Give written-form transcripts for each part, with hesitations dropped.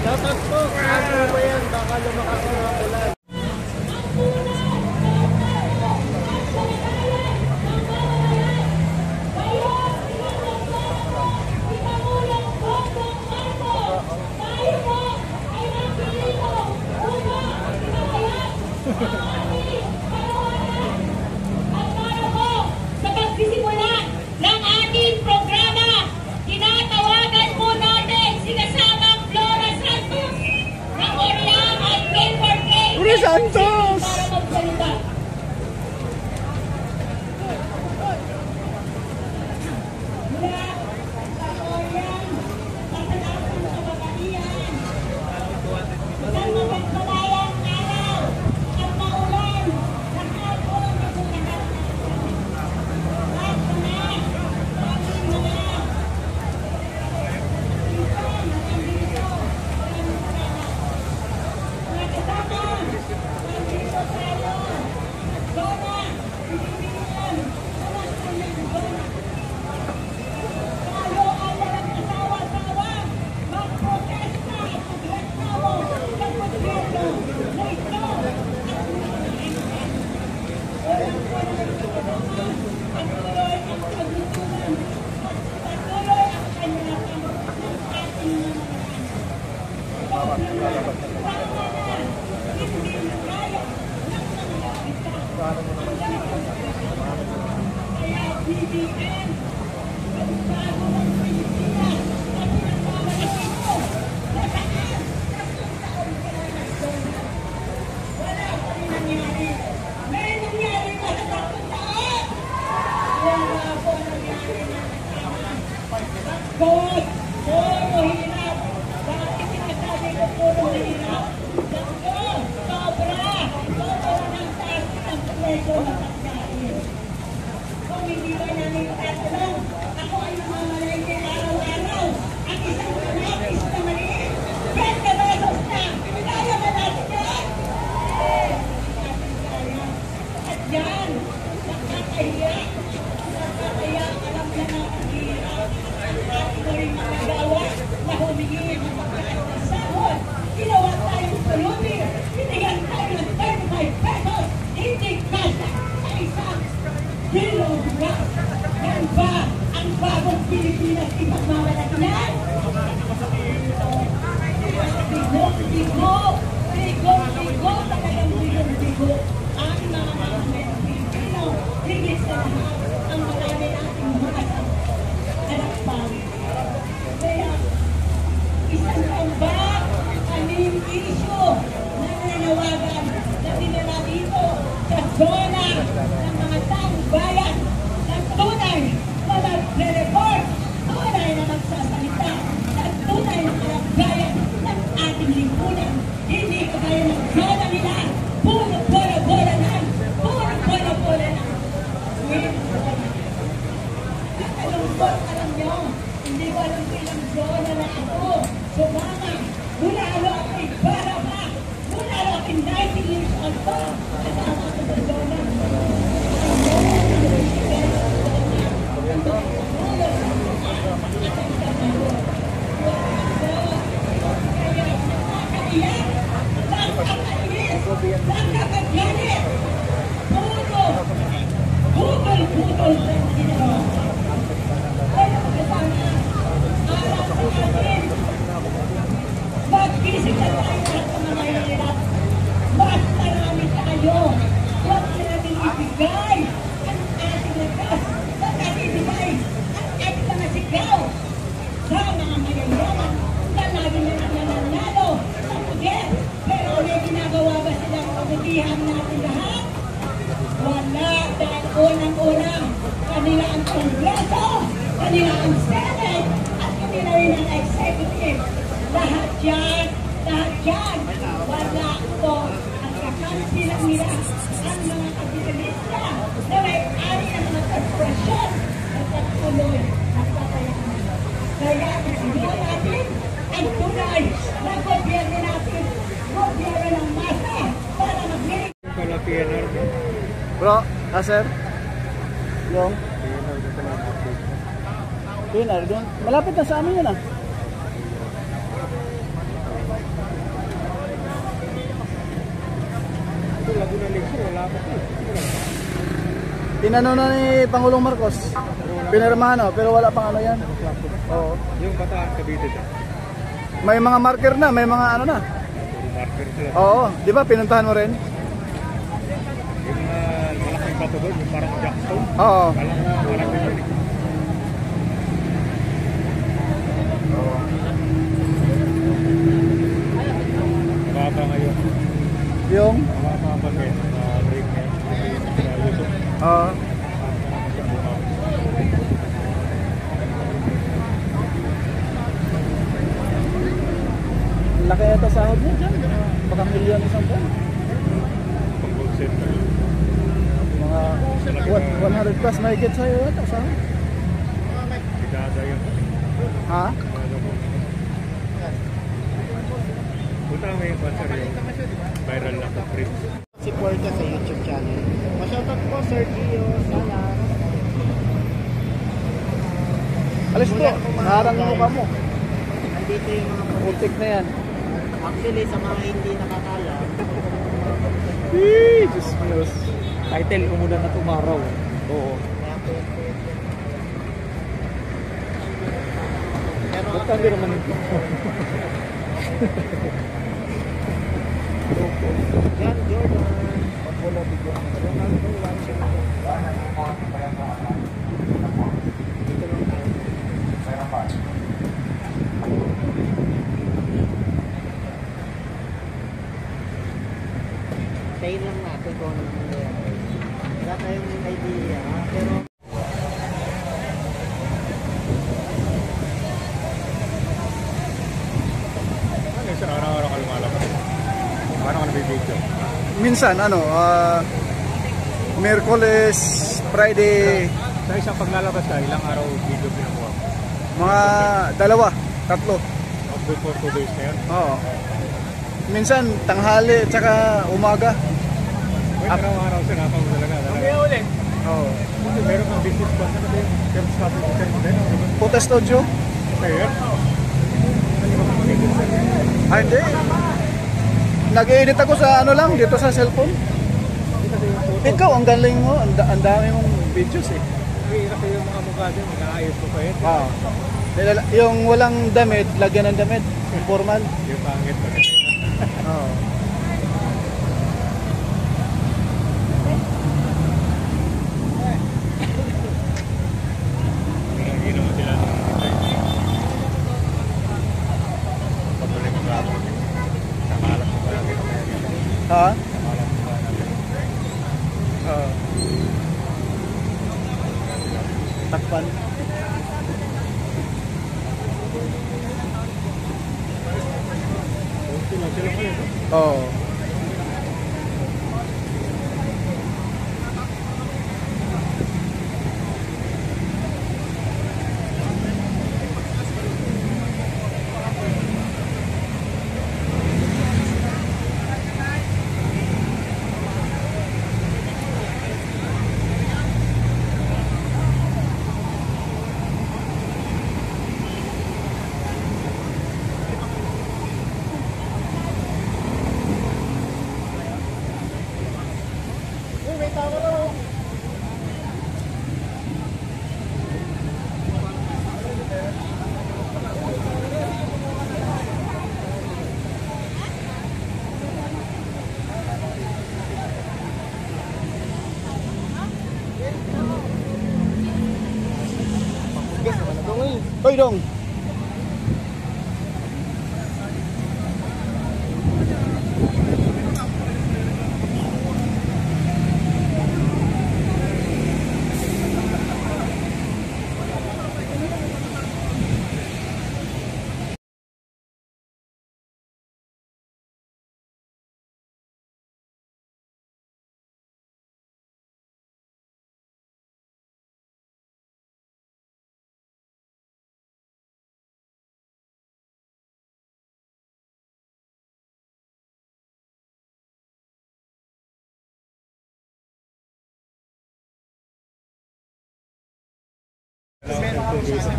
Dapat po, ano ba yan? Baka lumakas na ulan. Sa pagsisimula ng ating programa, tinatawagan po natin si kasamang Flora Santos ng Oriang at K4K Flora Santos! para magsalita. Mula sa Oriang, kasalasan sa Bagarian, isang mapagpalayang araw at maulan na hapon na bulakan. At mga aming mga pinsan na nandito, mga kasama, nandito tayo, Donna, Pilipinan, alas na ng Donna. Tayo ay walang kasawa-sawa, magprotesta at magreklamo sa gobyerno na ito at walang nagtutulungan at tuloy ang paglutunan at patuloy ang kanyang ng ating mga tama na, hindi na kaya ng mga kita. Kaya BBM, bago ng Pilipinas at pinagmamalaki mo na saan tatlong taon ka na nagdona. Wala pa rin nangyari. May nangyari ba sa tatlong taon? Wala po nangyari na kasama. Bakit? Puro hirap. Bakit sinasabi ko puro hirap? Naku, sobra. Sobra ng taas ng presyo ng pagkain. Kung hindi ba namin tatanong, ako ay namamalengke araw-araw. Ang isang kanatis na maliit, 20 pesos na. Kaya ba natin yan? Kaya. At yan, nakakahiya. Nakakahiya, alam na ang hirap. Ang ating mo rin magagawa na humingi ng pagkain ng sahod. Ginawa tayong sulubi. Binigyan tayo ng 35 pesos. Hindi kasa sa isang bilong rice. Yan ba ang bagong Pilipinas ipagmamalaki yan? Bigo, talagang bigo. Ang mga mamamayang Pilipino, higit sa lahat, ang marami nating mga anak pa. Kaya, isang tamba, kaming issue na nananawagan na dinala dito sa zona ng mga taong bayan na tunay na magre-report, tunay na magsasalita, na tunay na kalagayan ng ating lipunan. Hindi kagaya ng zona nila, puro bola-bola lang, puro bola-bola lang. Nakalungkot, alam nyo, hindi ko alam ilang zona na ako. Sumama, mula ako'y para pa, mula ako'y 19 years old pa, kasama ko sa zona. Nakakaiyak, putol ng ginawa. Kaya kasama, araw sa atin, mag-isip na tayo sa mga hirap. Mas marami tayo. Huwag na natin ibigay ang ating lakas. Huwag natin ibigay ang ating mga sigaw sa mga mayayaman na lagi na nananalo sa puget. Pero may ginagawa ba silang pagutihan natin lahat? Wala, dahil unang-unang kanila ang Kongreso, kanila ang Senate, at kanila rin ang Executive. Lahat yan, wala po ang kakansilang nila ang mga kapitalista na may ari ng mga korporasyon at patuloy at patayaman. Kaya kasiguro natin ang tunay na gobyerno natin, gobyerno ng masa para mag-milig. Bro, sir? Yung? Yun na, doon. Malapit na sa amin yun ah. Ito, Laguna Lakes, wala pa ito. Tinanong na ni Pangulong Marcos. Pinirmahan pero wala pang ano yan. Oo. Yung Bataan, Cavite din. May mga marker na, may mga ano na. Puro marker sila. Oo, di ba pinuntahan mo rin? Yung malaking bato doon, yung parang Jackstone. Oo. Malaki yun. Mababa ngayon. Yung? Mababa ngayon. Break ngayon. Sa Yusuf. Oo. Laki yata sahod niya dyan. Baka milyon isang buwan. Pang-gold center. Mga 100 plus may get sa'yo yata sahod. Sigada yun. Ha? Punta kami yung sponsor yung viral na prints. Support ka sa YouTube channel. Shoutout po Sir Gio, Salas. Alis po, naharang yung mukha mo. Nandito yung mga Putik na yan. actually sa mga hindi nakakala. Diyos Diyos. Title, umulan na tumaraw. Oo. Pero Ba't hindi naman ito? John Jordan. Tayo lang natin kung ano nangyayari. Wala tayong idea, pero Ano yung araw-araw ka lumalabas? Paano ka nabibidyo? Minsan, ano, Miyerkules, Friday, Sa isang paglalabas ka, ilang araw video pinakuha? mga dalawa, tatlo. Before 2 days na yun? Oo. Minsan, tanghali, tsaka umaga. Wait, araw-araw sinapa mo talaga. Kaya ulit. Oo. Kasi meron kang business plan na ba yung terms capital mo din? Photo studio? Kaya yun? Ah, hindi. Nag-edit ako sa ano lang, dito sa cellphone. Ikaw, ang galing mo. Ang dami mong videos eh. Kasi yung mga mukha din, nakaayos mo pa yun. Oo. Yung walang damit, lagyan ng damit. Informal. Yung pangit pa kasi. Oo. Hindi naman sila patuloy mo ba? Kamalat mo ba natin? Ha? Kamalat mo ba natin? Oo. Takpan. Sila ngayon. Oo. Hoy dong.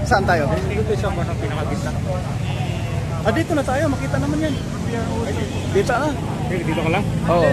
Saan tayo? Dito siya ba ng pinakagitna? Ah, dito na tayo. Makita naman yan. Dito ah. Dito ka lang? Oo.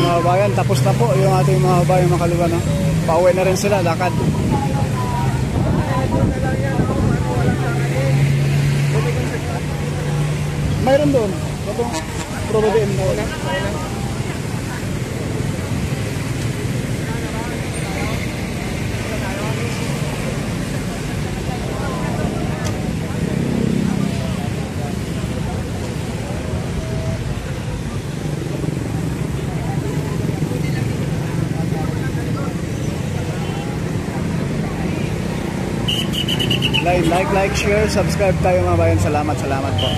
Mga bayan, tapos na po yung ating mga bayan Makaliwa, no? Pauwi na rin sila, lakad. Mayroon doon. Itong probabiin mo. Like, share, subscribe tayo mga bayan. Salamat po.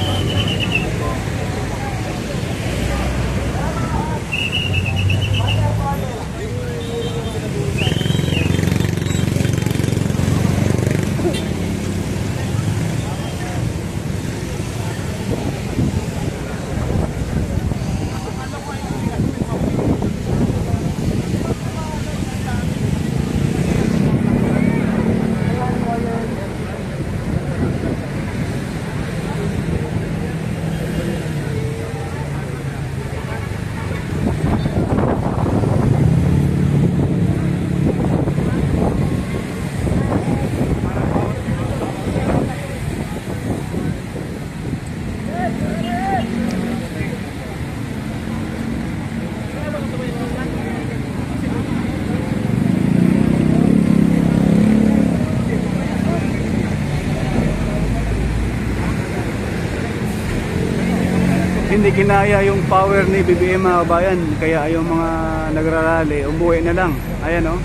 Hindi kinaya yung power ni BBM mga kabayan, kaya yung mga nagrarally umuwi na lang. Ayan oh.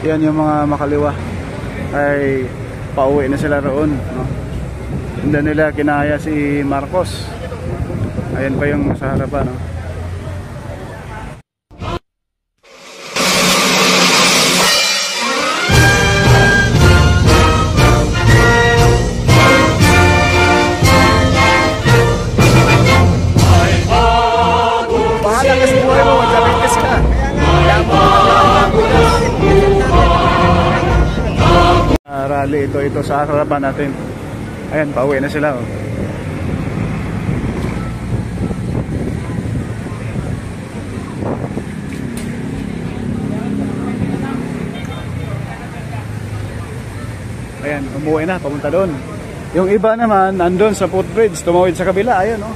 Yan yung mga Makaliwa ay pauwi na sila roon, no? Hindi nila kinaya si Marcos. Ayan pa yung sa harapan, no? Bahala ka sa buhay mo, magkabitis ka. Rally ito sa harapan natin. Ayan, pauwi na sila oh. Ayan, umuwi na, papunta doon. Yung iba naman nandun sa footbridge, tumawid sa kabila. Ayan oh.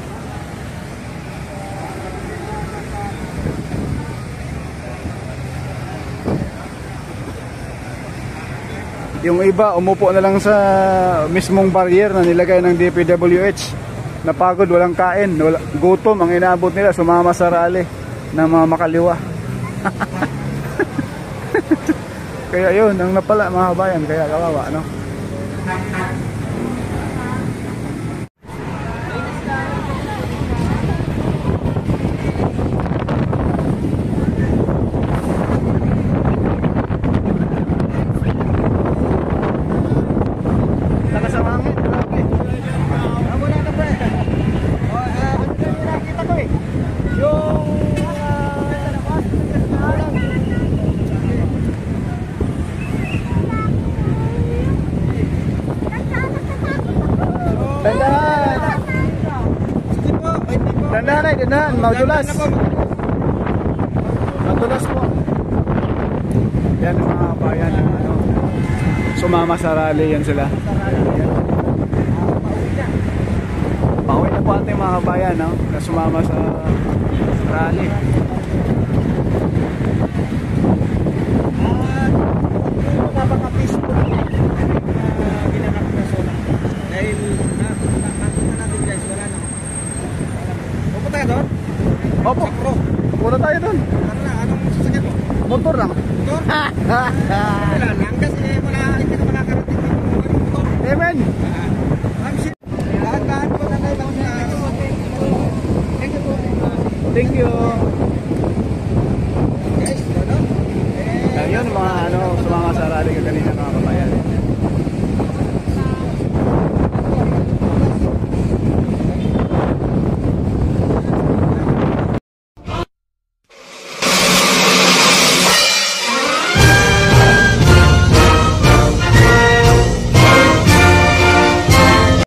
Yung iba umupo na lang sa mismong barrier na nilagay ng DPWH. Napagod, walang kain, gutom ang inaabot nila, sumama sa rally ng mga Makaliwa. Kaya yun, ang napala mga bayan, kaya kawawa, no? Dandahan ay, dandahan. Madulas. Madulas po. Yan ang mga bayan. Ano, sumama sa rally. Yan sila. Yan. Pauwi na po ating mga bayan, no? Na sumama sa rally. Napaka-peaceful ginanap na zona. Dahil nakakita natin guys, wala na. Pupunta tayo doon? Opo. Puna tayo doon. Ano na, anong sasakyan mo? Motor lang. Motor? Wala lang kasi hindi ka makakarating yung motor. Amen. I'm sure. Lahat-lahat po na tayo lang na. Thank you po. Thank you. Guys, ano? Ayun mga ano, sumama sa rally ka kanina mga kabayan.